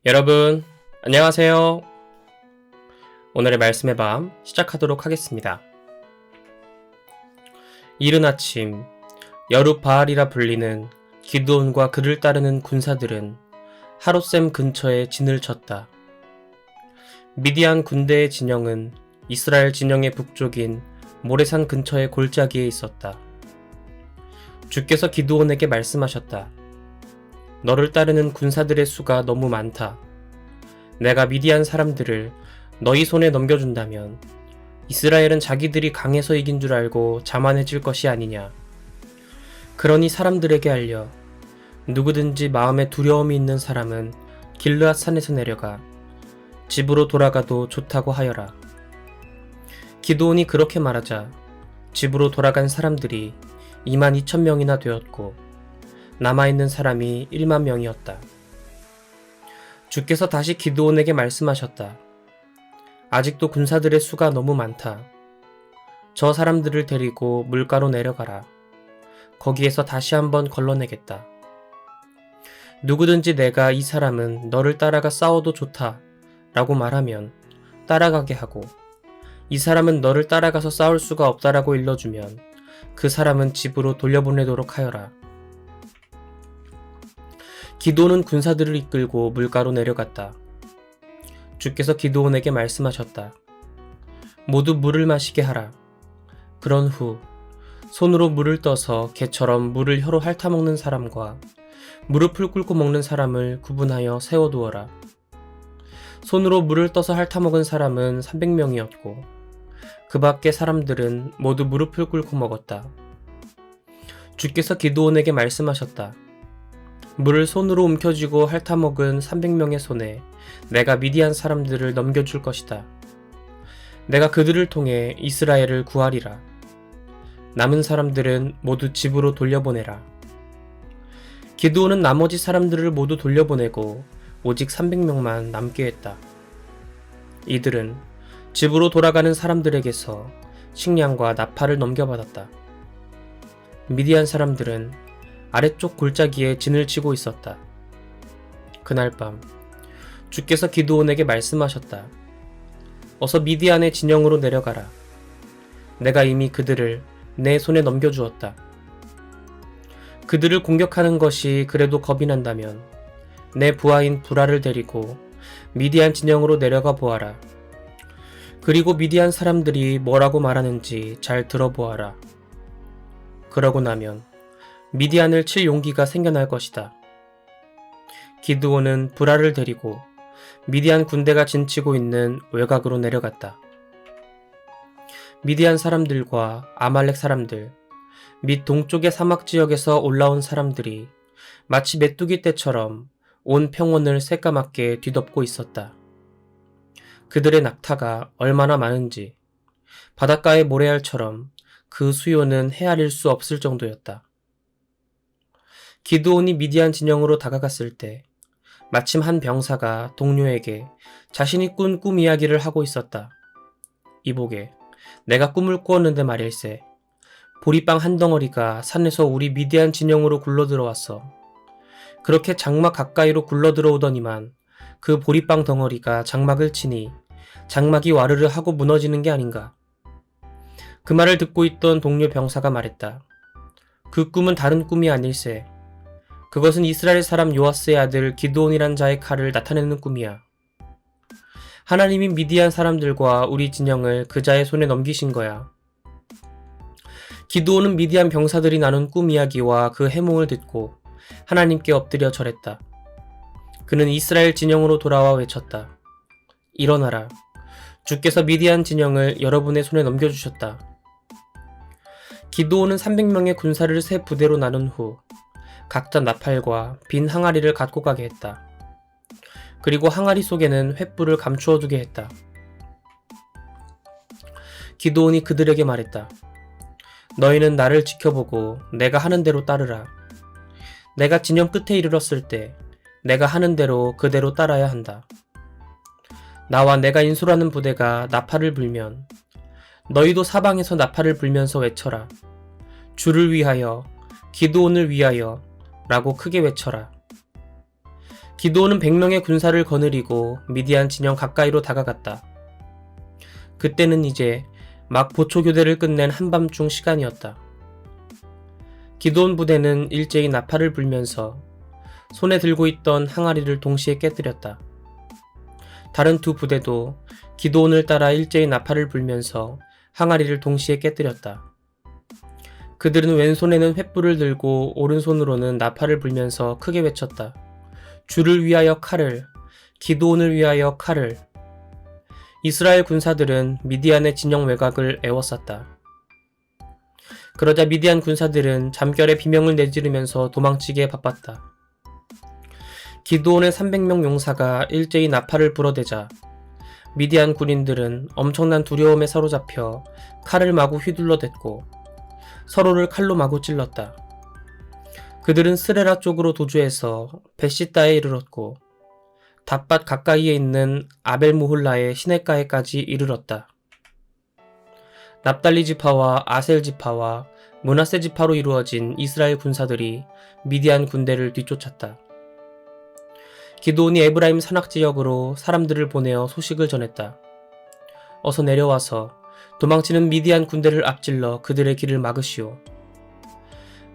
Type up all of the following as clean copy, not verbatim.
여러분, 안녕하세요. 오늘의 말씀의 밤 시작하도록 하겠습니다. 이른 아침, 여룻바알이라 불리는 기드온과 그를 따르는 군사들은 하롯셈 근처에 진을 쳤다. 미디안 군대의 진영은 이스라엘 진영의 북쪽인 모레산 근처의 골짜기에 있었다. 주께서 기드온에게 말씀하셨다. 너를 따르는 군사들의 수가 너무 많다. 내가 미디안 사람들을 너희 손에 넘겨준다면 이스라엘은 자기들이 강해서 이긴 줄 알고 자만해질 것이 아니냐. 그러니 사람들에게 알려 누구든지 마음에 두려움이 있는 사람은 길르앗 산에서 내려가 집으로 돌아가도 좋다고 하여라. 기드온이 그렇게 말하자 집으로 돌아간 사람들이 22,000명이나 되었고 남아있는 사람이 1만 명이었다. 주께서 다시 기드온에게 말씀하셨다. 아직도 군사들의 수가 너무 많다. 저 사람들을 데리고 물가로 내려가라. 거기에서 다시 한번 걸러내겠다. 누구든지 내가 이 사람은 너를 따라가 싸워도 좋다 라고 말하면 따라가게 하고 이 사람은 너를 따라가서 싸울 수가 없다라고 일러주면 그 사람은 집으로 돌려보내도록 하여라. 기드온은 군사들을 이끌고 물가로 내려갔다. 주께서 기드온에게 말씀하셨다. 모두 물을 마시게 하라. 그런 후 손으로 물을 떠서 개처럼 물을 혀로 핥아먹는 사람과 무릎을 꿇고 먹는 사람을 구분하여 세워두어라. 손으로 물을 떠서 핥아먹은 사람은 300명이었고 그 밖의 사람들은 모두 무릎을 꿇고 먹었다. 주께서 기드온에게 말씀하셨다. 물을 손으로 움켜쥐고 핥아먹은 300명의 손에 내가 미디안 사람들을 넘겨줄 것이다. 내가 그들을 통해 이스라엘을 구하리라. 남은 사람들은 모두 집으로 돌려보내라. 기드온은 나머지 사람들을 모두 돌려보내고 오직 300명만 남게 했다. 이들은 집으로 돌아가는 사람들에게서 식량과 나팔을 넘겨받았다. 미디안 사람들은 아래쪽 골짜기에 진을 치고 있었다. 그날 밤 주께서 기드온에게 말씀하셨다. 어서 미디안의 진영으로 내려가라. 내가 이미 그들을 내 손에 넘겨주었다. 그들을 공격하는 것이 그래도 겁이 난다면 내 부하인 부라를 데리고 미디안 진영으로 내려가 보아라. 그리고 미디안 사람들이 뭐라고 말하는지 잘 들어보아라. 그러고 나면 미디안을 칠 용기가 생겨날 것이다. 기드온은 부라를 데리고 미디안 군대가 진치고 있는 외곽으로 내려갔다. 미디안 사람들과 아말렉 사람들 및 동쪽의 사막 지역에서 올라온 사람들이 마치 메뚜기 떼처럼 온 평원을 새까맣게 뒤덮고 있었다. 그들의 낙타가 얼마나 많은지 바닷가의 모래알처럼 그 수요는 헤아릴 수 없을 정도였다. 기드온이 미디안 진영으로 다가갔을 때 마침 한 병사가 동료에게 자신이 꾼 꿈 이야기를 하고 있었다. 이보게, 내가 꿈을 꾸었는데 말일세. 보리빵 한 덩어리가 산에서 우리 미디안 진영으로 굴러들어왔어. 그렇게 장막 가까이로 굴러들어오더니만 그 보리빵 덩어리가 장막을 치니 장막이 와르르 하고 무너지는 게 아닌가. 그 말을 듣고 있던 동료 병사가 말했다. 그 꿈은 다른 꿈이 아닐세. 그것은 이스라엘 사람 요아스의 아들 기드온이란 자의 칼을 나타내는 꿈이야. 하나님이 미디안 사람들과 우리 진영을 그 자의 손에 넘기신 거야. 기드온은 미디안 병사들이 나눈 꿈 이야기와 그 해몽을 듣고 하나님께 엎드려 절했다. 그는 이스라엘 진영으로 돌아와 외쳤다. 일어나라. 주께서 미디안 진영을 여러분의 손에 넘겨주셨다. 기드온은 300명의 군사를 세 부대로 나눈 후 각자 나팔과 빈 항아리를 갖고 가게 했다. 그리고 항아리 속에는 횃불을 감추어 두게 했다. 기드온이 그들에게 말했다. 너희는 나를 지켜보고 내가 하는 대로 따르라. 내가 진영 끝에 이르렀을 때 내가 하는 대로 그대로 따라야 한다. 나와 내가 인솔하는 부대가 나팔을 불면 너희도 사방에서 나팔을 불면서 외쳐라. 주를 위하여, 기드온을 위하여 라고 크게 외쳐라. 기드온은 100명의 군사를 거느리고 미디안 진영 가까이로 다가갔다. 그때는 이제 막 보초교대를 끝낸 한밤중 시간이었다. 기드온 부대는 일제히 나팔을 불면서 손에 들고 있던 항아리를 동시에 깨뜨렸다. 다른 두 부대도 기드온을 따라 일제히 나팔을 불면서 항아리를 동시에 깨뜨렸다. 그들은 왼손에는 횃불을 들고 오른손으로는 나팔을 불면서 크게 외쳤다. 주를 위하여 칼을, 기드온을 위하여 칼을. 이스라엘 군사들은 미디안의 진영 외곽을 에워쌌다. 그러자 미디안 군사들은 잠결에 비명을 내지르면서 도망치기에 바빴다. 기드온의 300명 용사가 일제히 나팔을 불어대자 미디안 군인들은 엄청난 두려움에 사로잡혀 칼을 마구 휘둘러댔고 서로를 칼로 마구 찔렀다. 그들은 스레라 쪽으로 도주해서 베시다에 이르렀고 닷밭 가까이에 있는 아벨무홀라의 시냇가에까지 이르렀다. 납달리 지파와 아셀 지파와 므낫세 지파로 이루어진 이스라엘 군사들이 미디안 군대를 뒤쫓았다. 기드온이 에브라임 산악 지역으로 사람들을 보내어 소식을 전했다. 어서 내려와서 도망치는 미디안 군대를 앞질러 그들의 길을 막으시오.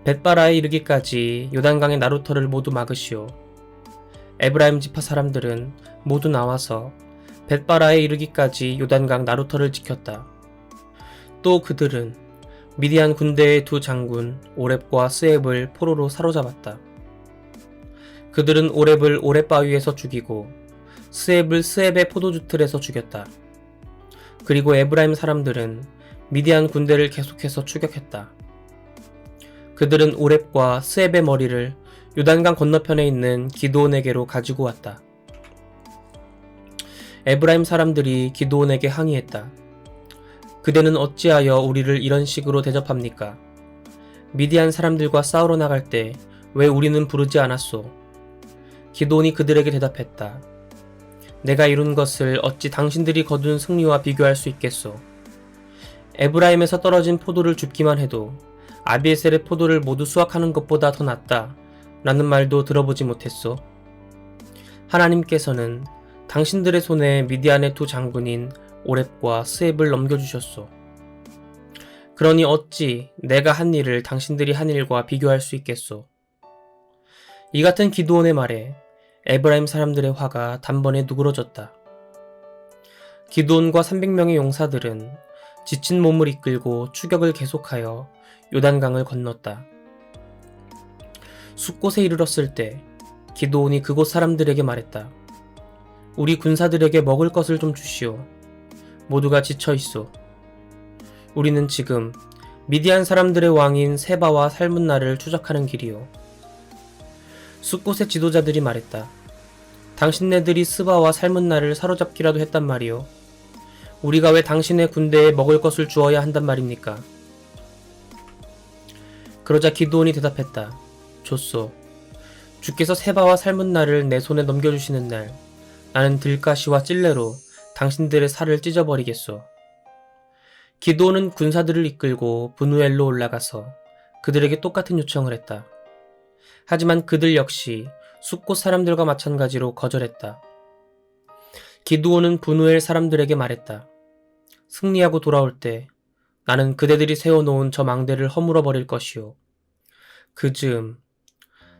벳바라에 이르기까지 요단강의 나루터를 모두 막으시오. 에브라임 지파 사람들은 모두 나와서 벳바라에 이르기까지 요단강 나루터를 지켰다. 또 그들은 미디안 군대의 두 장군 오렙과 스앱을 포로로 사로잡았다. 그들은 오렙을 오렙바위에서 죽이고 스앱을 스앱의 포도주 틀에서 죽였다. 그리고 에브라임 사람들은 미디안 군대를 계속해서 추격했다. 그들은 오렙과 스앱의 머리를 요단강 건너편에 있는 기드온에게로 가지고 왔다. 에브라임 사람들이 기드온에게 항의했다. 그대는 어찌하여 우리를 이런 식으로 대접합니까? 미디안 사람들과 싸우러 나갈 때 왜 우리는 부르지 않았소? 기드온이 그들에게 대답했다. 내가 이룬 것을 어찌 당신들이 거둔 승리와 비교할 수 있겠소? 에브라임에서 떨어진 포도를 줍기만 해도 아비에셀의 포도를 모두 수확하는 것보다 더 낫다 라는 말도 들어보지 못했소. 하나님께서는 당신들의 손에 미디안의 두 장군인 오렙과 스앱을 넘겨주셨소. 그러니 어찌 내가 한 일을 당신들이 한 일과 비교할 수 있겠소? 이 같은 기드온의 말에 에브라임 사람들의 화가 단번에 누그러졌다. 기드온과 300명의 용사들은 지친 몸을 이끌고 추격을 계속하여 요단강을 건넜다. 숲곳에 이르렀을 때 기드온이 그곳 사람들에게 말했다. 우리 군사들에게 먹을 것을 좀 주시오. 모두가 지쳐 있소. 우리는 지금 미디안 사람들의 왕인 세바와 살문나를 추적하는 길이오. 숲곳의 지도자들이 말했다. 당신네들이 스바와 살문나를 사로잡기라도 했단 말이오. 우리가 왜 당신의 군대에 먹을 것을 주어야 한단 말입니까? 그러자 기드온이 대답했다. 좋소. 주께서 세바와 살문나를 내 손에 넘겨주시는 날 나는 들가시와 찔레로 당신들의 살을 찢어버리겠소. 기드온은 군사들을 이끌고 브누엘로 올라가서 그들에게 똑같은 요청을 했다. 하지만 그들 역시 숲곳 사람들과 마찬가지로 거절했다. 기드온은 브누엘 사람들에게 말했다. 승리하고 돌아올 때 나는 그대들이 세워놓은 저 망대를 허물어 버릴 것이오. 그 즈음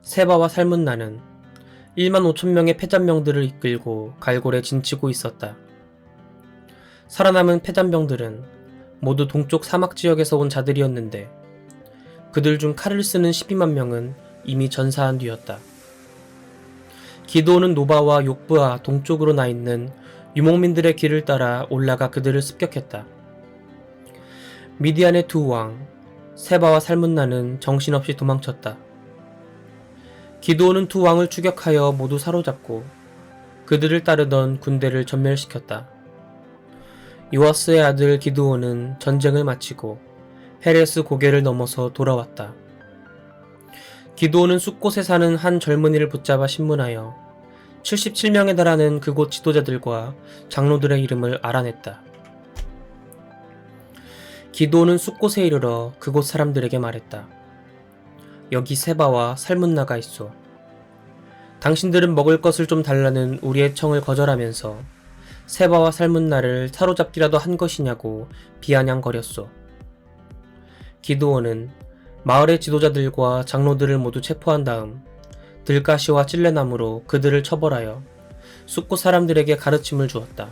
세바와 살문나는 1만 5천 명의 패잔병들을 이끌고 갈골에 진치고 있었다. 살아남은 패잔병들은 모두 동쪽 사막 지역에서 온 자들이었는데 그들 중 칼을 쓰는 12만 명은 이미 전사한 뒤였다. 기드온은 노바와 욕브아 동쪽으로 나 있는 유목민들의 길을 따라 올라가 그들을 습격했다. 미디안의 두 왕, 세바와 살문나는 정신없이 도망쳤다. 기드온은 두 왕을 추격하여 모두 사로잡고 그들을 따르던 군대를 전멸시켰다. 요아스의 아들 기드온은 전쟁을 마치고 헤레스 고개를 넘어서 돌아왔다. 기드온은 숲곳에 사는 한 젊은이를 붙잡아 신문하여 77명에 달하는 그곳 지도자들과 장로들의 이름을 알아냈다. 기드온은 숲곳에 이르러 그곳 사람들에게 말했다. 여기 세바와 살문나가 있소. 당신들은 먹을 것을 좀 달라는 우리의 청을 거절하면서 세바와 살문나를 사로잡기라도 한 것이냐고 비아냥거렸소. 기드온은 마을의 지도자들과 장로들을 모두 체포한 다음 들가시와 찔레나무로 그들을 처벌하여 숫곳 사람들에게 가르침을 주었다.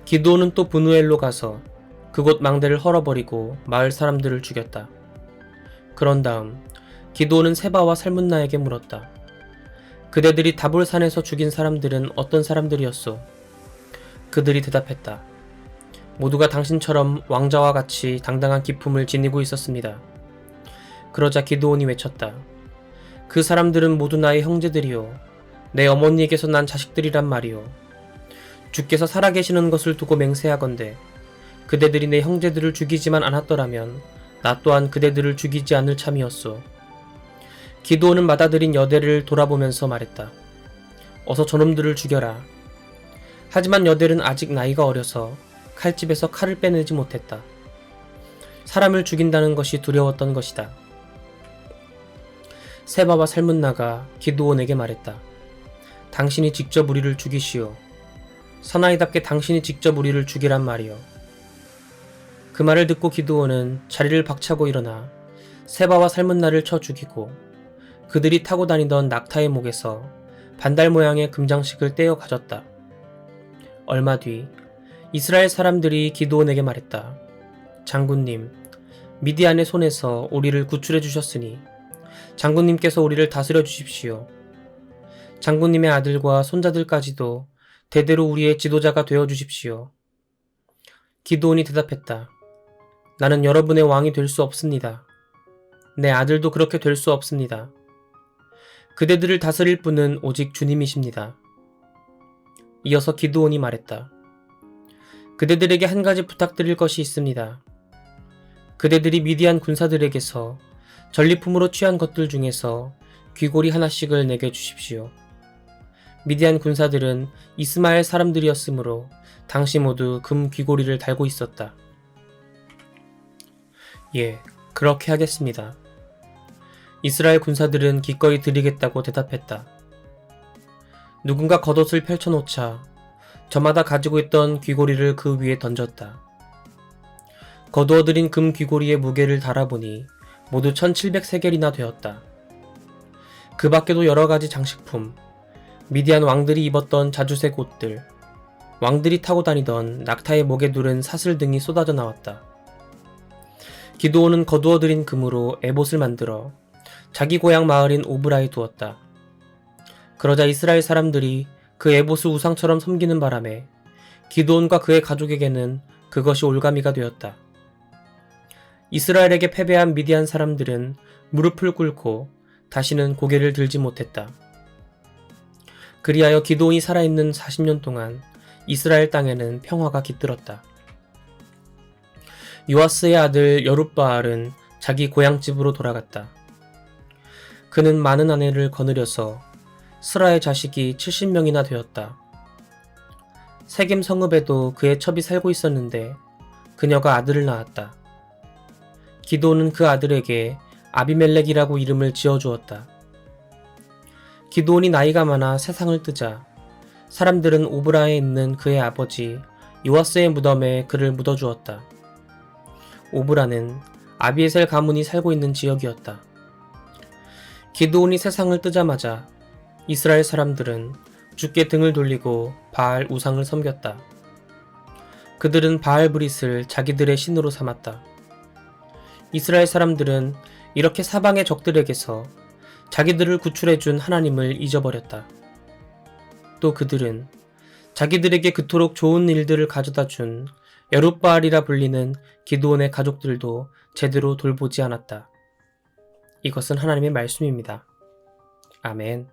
기드온은 또 브누엘로 가서 그곳 망대를 헐어버리고 마을 사람들을 죽였다. 그런 다음 기드온은 세바와 살문나에게 물었다. 그대들이 다볼산에서 죽인 사람들은 어떤 사람들이었소? 그들이 대답했다. 모두가 당신처럼 왕자와 같이 당당한 기품을 지니고 있었습니다. 그러자 기드온이 외쳤다. 그 사람들은 모두 나의 형제들이요. 내 어머니에게서 난 자식들이란 말이요. 주께서 살아계시는 것을 두고 맹세하건대 그대들이 내 형제들을 죽이지만 않았더라면 나 또한 그대들을 죽이지 않을 참이었소. 기드온은 맞아들인 여델을 돌아보면서 말했다. 어서 저놈들을 죽여라. 하지만 여델은 아직 나이가 어려서 칼집에서 칼을 빼내지 못했다. 사람을 죽인다는 것이 두려웠던 것이다. 세바와 살문나가 기드온에게 말했다. 당신이 직접 우리를 죽이시오. 사나이답게 당신이 직접 우리를 죽이란 말이오. 그 말을 듣고 기드온은 자리를 박차고 일어나 세바와 살문나를 쳐 죽이고 그들이 타고 다니던 낙타의 목에서 반달 모양의 금장식을 떼어 가졌다. 얼마 뒤 이스라엘 사람들이 기드온에게 말했다. 장군님, 미디안의 손에서 우리를 구출해 주셨으니 장군님께서 우리를 다스려 주십시오. 장군님의 아들과 손자들까지도 대대로 우리의 지도자가 되어 주십시오. 기드온이 대답했다. 나는 여러분의 왕이 될 수 없습니다. 내 아들도 그렇게 될 수 없습니다. 그대들을 다스릴 분은 오직 주님이십니다. 이어서 기드온이 말했다. 그대들에게 한 가지 부탁드릴 것이 있습니다. 그대들이 미디안 군사들에게서 전리품으로 취한 것들 중에서 귀고리 하나씩을 내게 주십시오. 미디안 군사들은 이스마엘 사람들이었으므로 당시 모두 금 귀고리를 달고 있었다. 예, 그렇게 하겠습니다. 이스라엘 군사들은 기꺼이 드리겠다고 대답했다. 누군가 겉옷을 펼쳐놓자 저마다 가지고 있던 귀고리를 그 위에 던졌다. 거두어들인 금 귀고리의 무게를 달아보니 모두 1700세겔이나 되었다. 그 밖에도 여러가지 장식품, 미디안 왕들이 입었던 자주색 옷들, 왕들이 타고 다니던 낙타의 목에 두른 사슬 등이 쏟아져 나왔다. 기드온은 거두어들인 금으로 에봇을 만들어 자기 고향 마을인 오브라에 두었다. 그러자 이스라엘 사람들이 그 에봇을 우상처럼 섬기는 바람에 기드온과 그의 가족에게는 그것이 올가미가 되었다. 이스라엘에게 패배한 미디안 사람들은 무릎을 꿇고 다시는 고개를 들지 못했다. 그리하여 기드온이 살아있는 40년 동안 이스라엘 땅에는 평화가 깃들었다. 요아스의 아들 여룻바알은 자기 고향집으로 돌아갔다. 그는 많은 아내를 거느려서 스라의 자식이 70명이나 되었다. 세겜 성읍에도 그의 첩이 살고 있었는데 그녀가 아들을 낳았다. 기드온은 그 아들에게 아비멜렉이라고 이름을 지어주었다. 기드온이 나이가 많아 세상을 뜨자 사람들은 오브라에 있는 그의 아버지 요아스의 무덤에 그를 묻어주었다. 오브라는 아비에셀 가문이 살고 있는 지역이었다. 기드온이 세상을 뜨자마자 이스라엘 사람들은 주께 등을 돌리고 바알 우상을 섬겼다. 그들은 바알 브릿을 자기들의 신으로 삼았다. 이스라엘 사람들은 이렇게 사방의 적들에게서 자기들을 구출해준 하나님을 잊어버렸다. 또 그들은 자기들에게 그토록 좋은 일들을 가져다준 여룻바알이라 불리는 기드온의 가족들도 제대로 돌보지 않았다. 이것은 하나님의 말씀입니다. 아멘.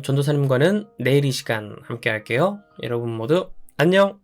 전도사님과는 내일 이 시간 함께 할게요. 여러분 모두 안녕!